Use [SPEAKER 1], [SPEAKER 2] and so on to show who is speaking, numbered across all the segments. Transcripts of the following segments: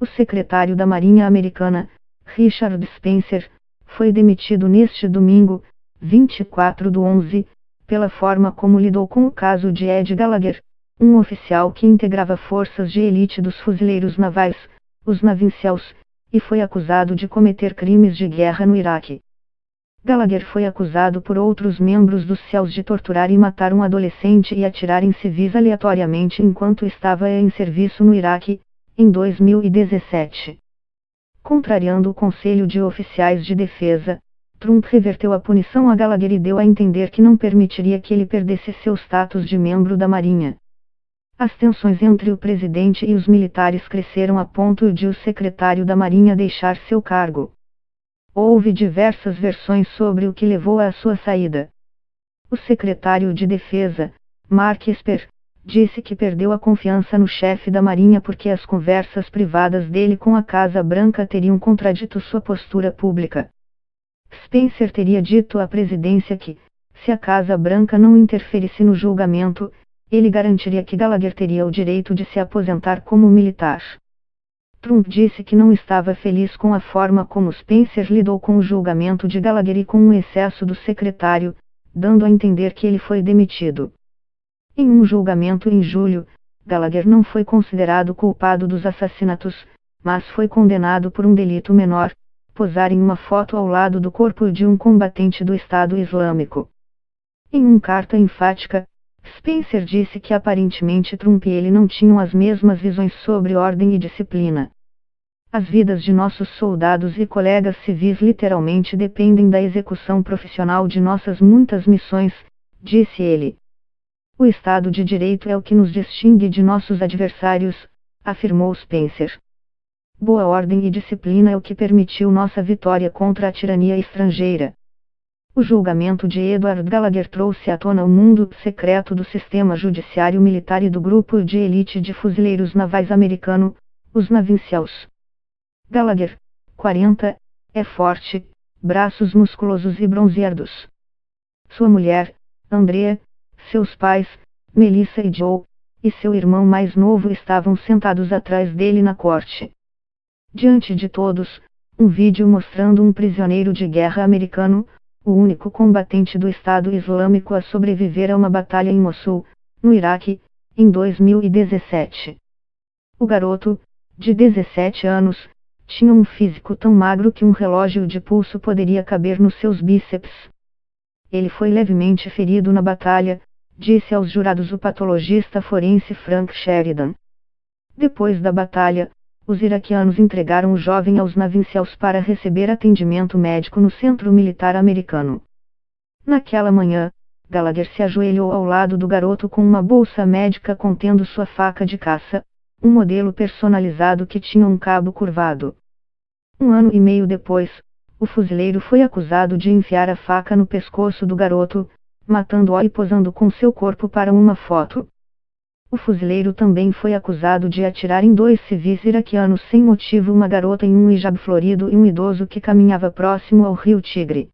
[SPEAKER 1] O secretário da Marinha Americana, Richard Spencer, foi demitido neste domingo, 24/11, pela forma como lidou com o caso de Ed Gallagher, um oficial que integrava forças de elite dos fuzileiros navais, os Navy SEALs, e foi acusado de cometer crimes de guerra no Iraque. Gallagher foi acusado por outros membros dos SEALs de torturar e matar um adolescente e atirar em civis aleatoriamente enquanto estava em serviço no Iraque, em 2017. Contrariando o Conselho de Oficiais de Defesa, Trump reverteu a punição a Gallagher e deu a entender que não permitiria que ele perdesse seu status de membro da Marinha. As tensões entre o presidente e os militares cresceram a ponto de o secretário da Marinha deixar seu cargo. Houve diversas versões sobre o que levou à sua saída. O secretário de Defesa, Mark Esper, disse que perdeu a confiança no chefe da Marinha porque as conversas privadas dele com a Casa Branca teriam contradito sua postura pública. Spencer teria dito à presidência que, se a Casa Branca não interferisse no julgamento, ele garantiria que Gallagher teria o direito de se aposentar como militar. Trump disse que não estava feliz com a forma como Spencer lidou com o julgamento de Gallagher e com o excesso do secretário, dando a entender que ele foi demitido. Em um julgamento em julho, Gallagher não foi considerado culpado dos assassinatos, mas foi condenado por um delito menor, posar em uma foto ao lado do corpo de um combatente do Estado Islâmico. Em uma carta enfática, Spencer disse que aparentemente Trump e ele não tinham as mesmas visões sobre ordem e disciplina. As vidas de nossos soldados e colegas civis literalmente dependem da execução profissional de nossas muitas missões, disse ele. O Estado de Direito é o que nos distingue de nossos adversários, afirmou Spencer. Boa ordem e disciplina é o que permitiu nossa vitória contra a tirania estrangeira. O julgamento de Edward Gallagher trouxe à tona o mundo secreto do sistema judiciário militar e do grupo de elite de fuzileiros navais americano, os Navy SEALs. Gallagher, 40, é forte, braços musculosos e bronzeados. Sua mulher, Andrea, seus pais, Melissa e Joe, e seu irmão mais novo estavam sentados atrás dele na corte. Diante de todos, um vídeo mostrando um prisioneiro de guerra americano, o único combatente do Estado Islâmico a sobreviver a uma batalha em Mossul, no Iraque, em 2017. O garoto, de 17 anos, tinha um físico tão magro que um relógio de pulso poderia caber nos seus bíceps. Ele foi levemente ferido na batalha, disse aos jurados o patologista forense Frank Sheridan. Depois da batalha, os iraquianos entregaram o jovem aos Navy SEALs para receber atendimento médico no centro militar americano. Naquela manhã, Gallagher se ajoelhou ao lado do garoto com uma bolsa médica contendo sua faca de caça, um modelo personalizado que tinha um cabo curvado. 1 ano e meio depois, o fuzileiro foi acusado de enfiar a faca no pescoço do garoto, matando-o e posando com seu corpo para uma foto. O fuzileiro também foi acusado de atirar em 2 civis iraquianos sem motivo, uma garota em um hijab florido e um idoso que caminhava próximo ao rio Tigre.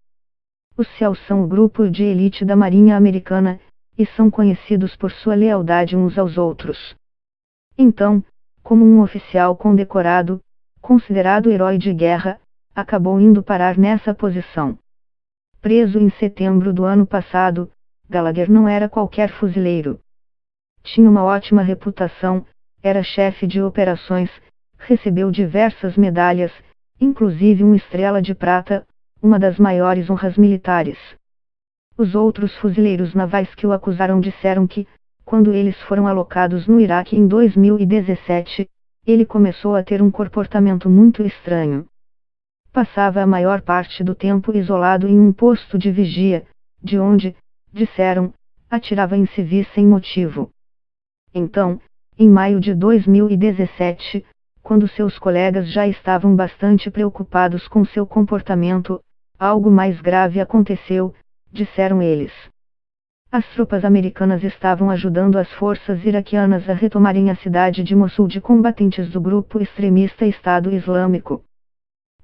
[SPEAKER 1] Os SEALs são o grupo de elite da Marinha Americana, e são conhecidos por sua lealdade uns aos outros. Então, como um oficial condecorado, considerado herói de guerra, acabou indo parar nessa posição. Preso em setembro do ano passado, Gallagher não era qualquer fuzileiro. Tinha uma ótima reputação, era chefe de operações, recebeu diversas medalhas, inclusive uma estrela de prata, uma das maiores honras militares. Os outros fuzileiros navais que o acusaram disseram que, quando eles foram alocados no Iraque em 2017, ele começou a ter um comportamento muito estranho. Passava a maior parte do tempo isolado em um posto de vigia, de onde, disseram, atirava em civis sem motivo. Então, em maio de 2017, quando seus colegas já estavam bastante preocupados com seu comportamento, algo mais grave aconteceu, disseram eles. As tropas americanas estavam ajudando as forças iraquianas a retomarem a cidade de Mossul de combatentes do grupo extremista Estado Islâmico.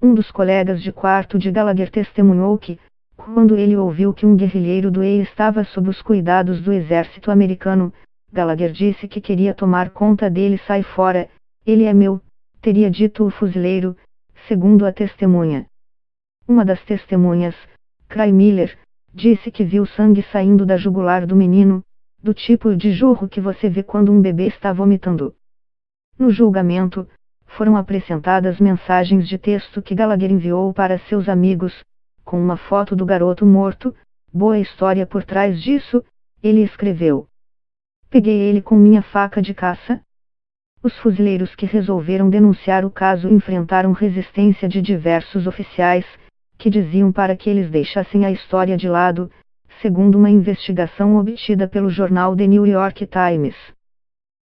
[SPEAKER 1] Um dos colegas de quarto de Gallagher testemunhou que, quando ele ouviu que um guerrilheiro do EI estava sob os cuidados do exército americano, Gallagher disse que queria tomar conta dele. Sai fora, ele é meu, teria dito o fuzileiro, segundo a testemunha. Uma das testemunhas, Cray Miller, disse que viu sangue saindo da jugular do menino, do tipo de jorro que você vê quando um bebê está vomitando. No julgamento, foram apresentadas mensagens de texto que Gallagher enviou para seus amigos, com uma foto do garoto morto. Boa história por trás disso, ele escreveu. Peguei ele com minha faca de caça. Os fuzileiros que resolveram denunciar o caso enfrentaram resistência de diversos oficiais, que diziam para que eles deixassem a história de lado, segundo uma investigação obtida pelo jornal The New York Times.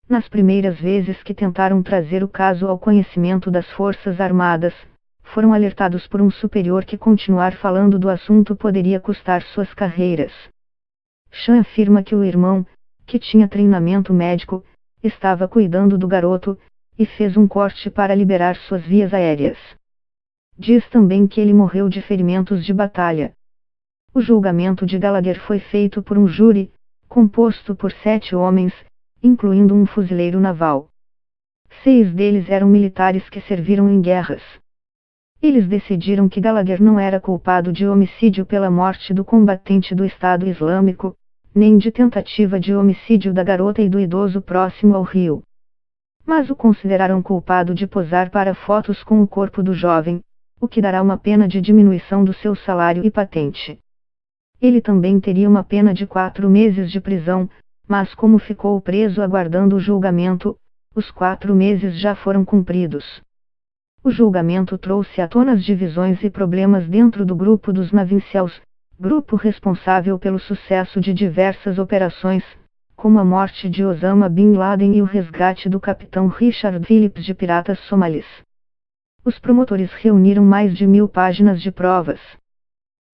[SPEAKER 1] Nas primeiras vezes que tentaram trazer o caso ao conhecimento das Forças Armadas, foram alertados por um superior que continuar falando do assunto poderia custar suas carreiras. Chan afirma que o irmão, que tinha treinamento médico, estava cuidando do garoto, e fez um corte para liberar suas vias aéreas. Diz também que ele morreu de ferimentos de batalha. O julgamento de Gallagher foi feito por um júri, composto por 7 homens, incluindo um fuzileiro naval. 6 deles eram militares que serviram em guerras. Eles decidiram que Gallagher não era culpado de homicídio pela morte do combatente do Estado Islâmico, nem de tentativa de homicídio da garota e do idoso próximo ao rio. Mas o consideraram culpado de posar para fotos com o corpo do jovem, o que dará uma pena de diminuição do seu salário e patente. Ele também teria uma pena de 4 meses de prisão, mas como ficou preso aguardando o julgamento, os 4 meses já foram cumpridos. O julgamento trouxe à tona as divisões e problemas dentro do grupo dos Navy SEALs, grupo responsável pelo sucesso de diversas operações, como a morte de Osama Bin Laden e o resgate do capitão Richard Phillips de piratas somalis. Os promotores reuniram mais de 1000 páginas de provas.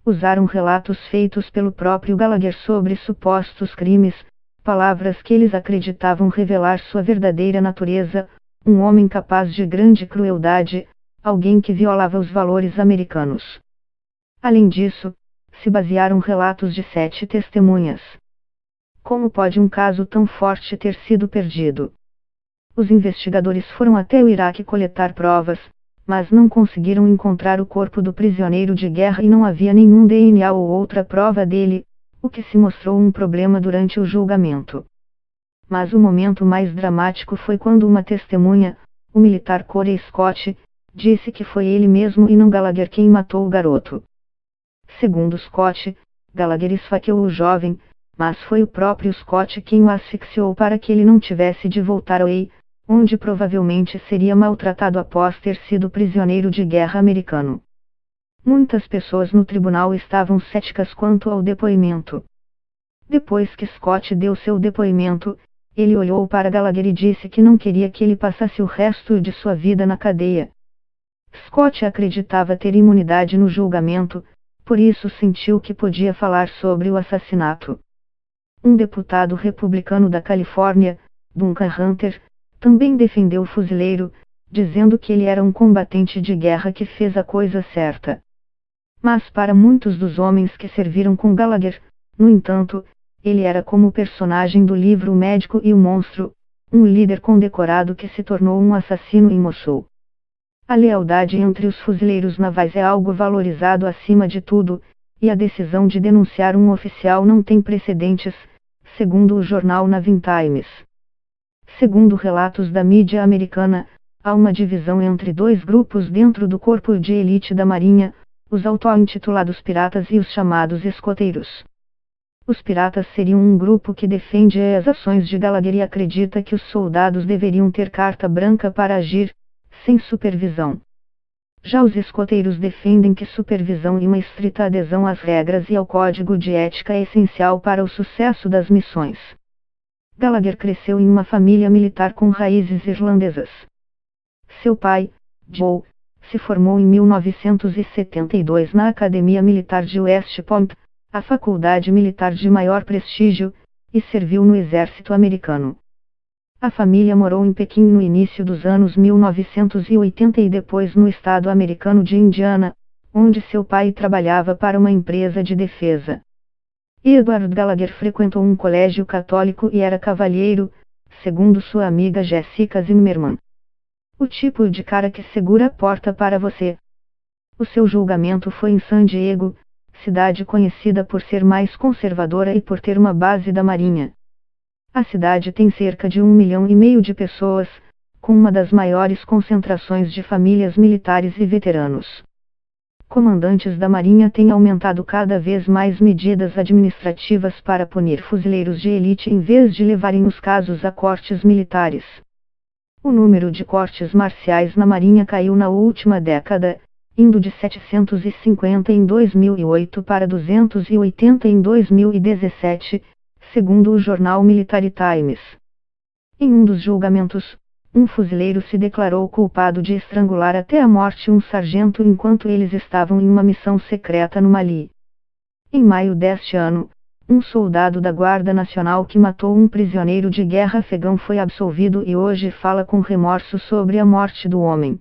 [SPEAKER 1] Usaram relatos feitos pelo próprio Gallagher sobre supostos crimes, palavras que eles acreditavam revelar sua verdadeira natureza, um homem capaz de grande crueldade, alguém que violava os valores americanos. Além disso, se basearam relatos de 7 testemunhas. Como pode um caso tão forte ter sido perdido? Os investigadores foram até o Iraque coletar provas, mas não conseguiram encontrar o corpo do prisioneiro de guerra e não havia nenhum DNA ou outra prova dele, o que se mostrou um problema durante o julgamento. Mas o momento mais dramático foi quando uma testemunha, o militar Corey Scott, disse que foi ele mesmo e não Gallagher quem matou o garoto. Segundo Scott, Gallagher esfaqueou o jovem, mas foi o próprio Scott quem o asfixiou para que ele não tivesse de voltar ao EI, onde provavelmente seria maltratado após ter sido prisioneiro de guerra americano. Muitas pessoas no tribunal estavam céticas quanto ao depoimento. Depois que Scott deu seu depoimento, ele olhou para Gallagher e disse que não queria que ele passasse o resto de sua vida na cadeia. Scott acreditava ter imunidade no julgamento, por isso sentiu que podia falar sobre o assassinato. Um deputado republicano da Califórnia, Duncan Hunter, também defendeu o fuzileiro, dizendo que ele era um combatente de guerra que fez a coisa certa. Mas para muitos dos homens que serviram com Gallagher, no entanto, ele era como o personagem do livro O Médico e o Monstro, um líder condecorado que se tornou um assassino em Mossul. A lealdade entre os fuzileiros navais é algo valorizado acima de tudo, e a decisão de denunciar um oficial não tem precedentes, segundo o jornal Navy Times. Segundo relatos da mídia americana, há uma divisão entre 2 grupos dentro do corpo de elite da Marinha, os auto-intitulados piratas e os chamados escoteiros. Os piratas seriam um grupo que defende as ações de Gallagher e acredita que os soldados deveriam ter carta branca para agir, sem supervisão. Já os escoteiros defendem que supervisão e uma estrita adesão às regras e ao código de ética é essencial para o sucesso das missões. Gallagher cresceu em uma família militar com raízes irlandesas. Seu pai, Joe, se formou em 1972 na Academia Militar de West Point, a faculdade militar de maior prestígio, e serviu no exército americano. A família morou em Pequim no início dos anos 1980 e depois no estado americano de Indiana, onde seu pai trabalhava para uma empresa de defesa. Edward Gallagher frequentou um colégio católico e era cavalheiro, segundo sua amiga Jessica Zimmerman. O tipo de cara que segura a porta para você. O seu julgamento foi em San Diego, cidade conhecida por ser mais conservadora e por ter uma base da Marinha. A cidade tem cerca de 1,5 milhão de pessoas, com uma das maiores concentrações de famílias militares e veteranos. Comandantes da Marinha têm aumentado cada vez mais medidas administrativas para punir fuzileiros de elite em vez de levarem os casos a cortes militares. O número de cortes marciais na Marinha caiu na última década, indo de 750 em 2008 para 280 em 2017, segundo o jornal Military Times. Em um dos julgamentos, um fuzileiro se declarou culpado de estrangular até a morte um sargento enquanto eles estavam em uma missão secreta no Mali. Em maio deste ano, um soldado da Guarda Nacional que matou um prisioneiro de guerra afegão foi absolvido e hoje fala com remorso sobre a morte do homem.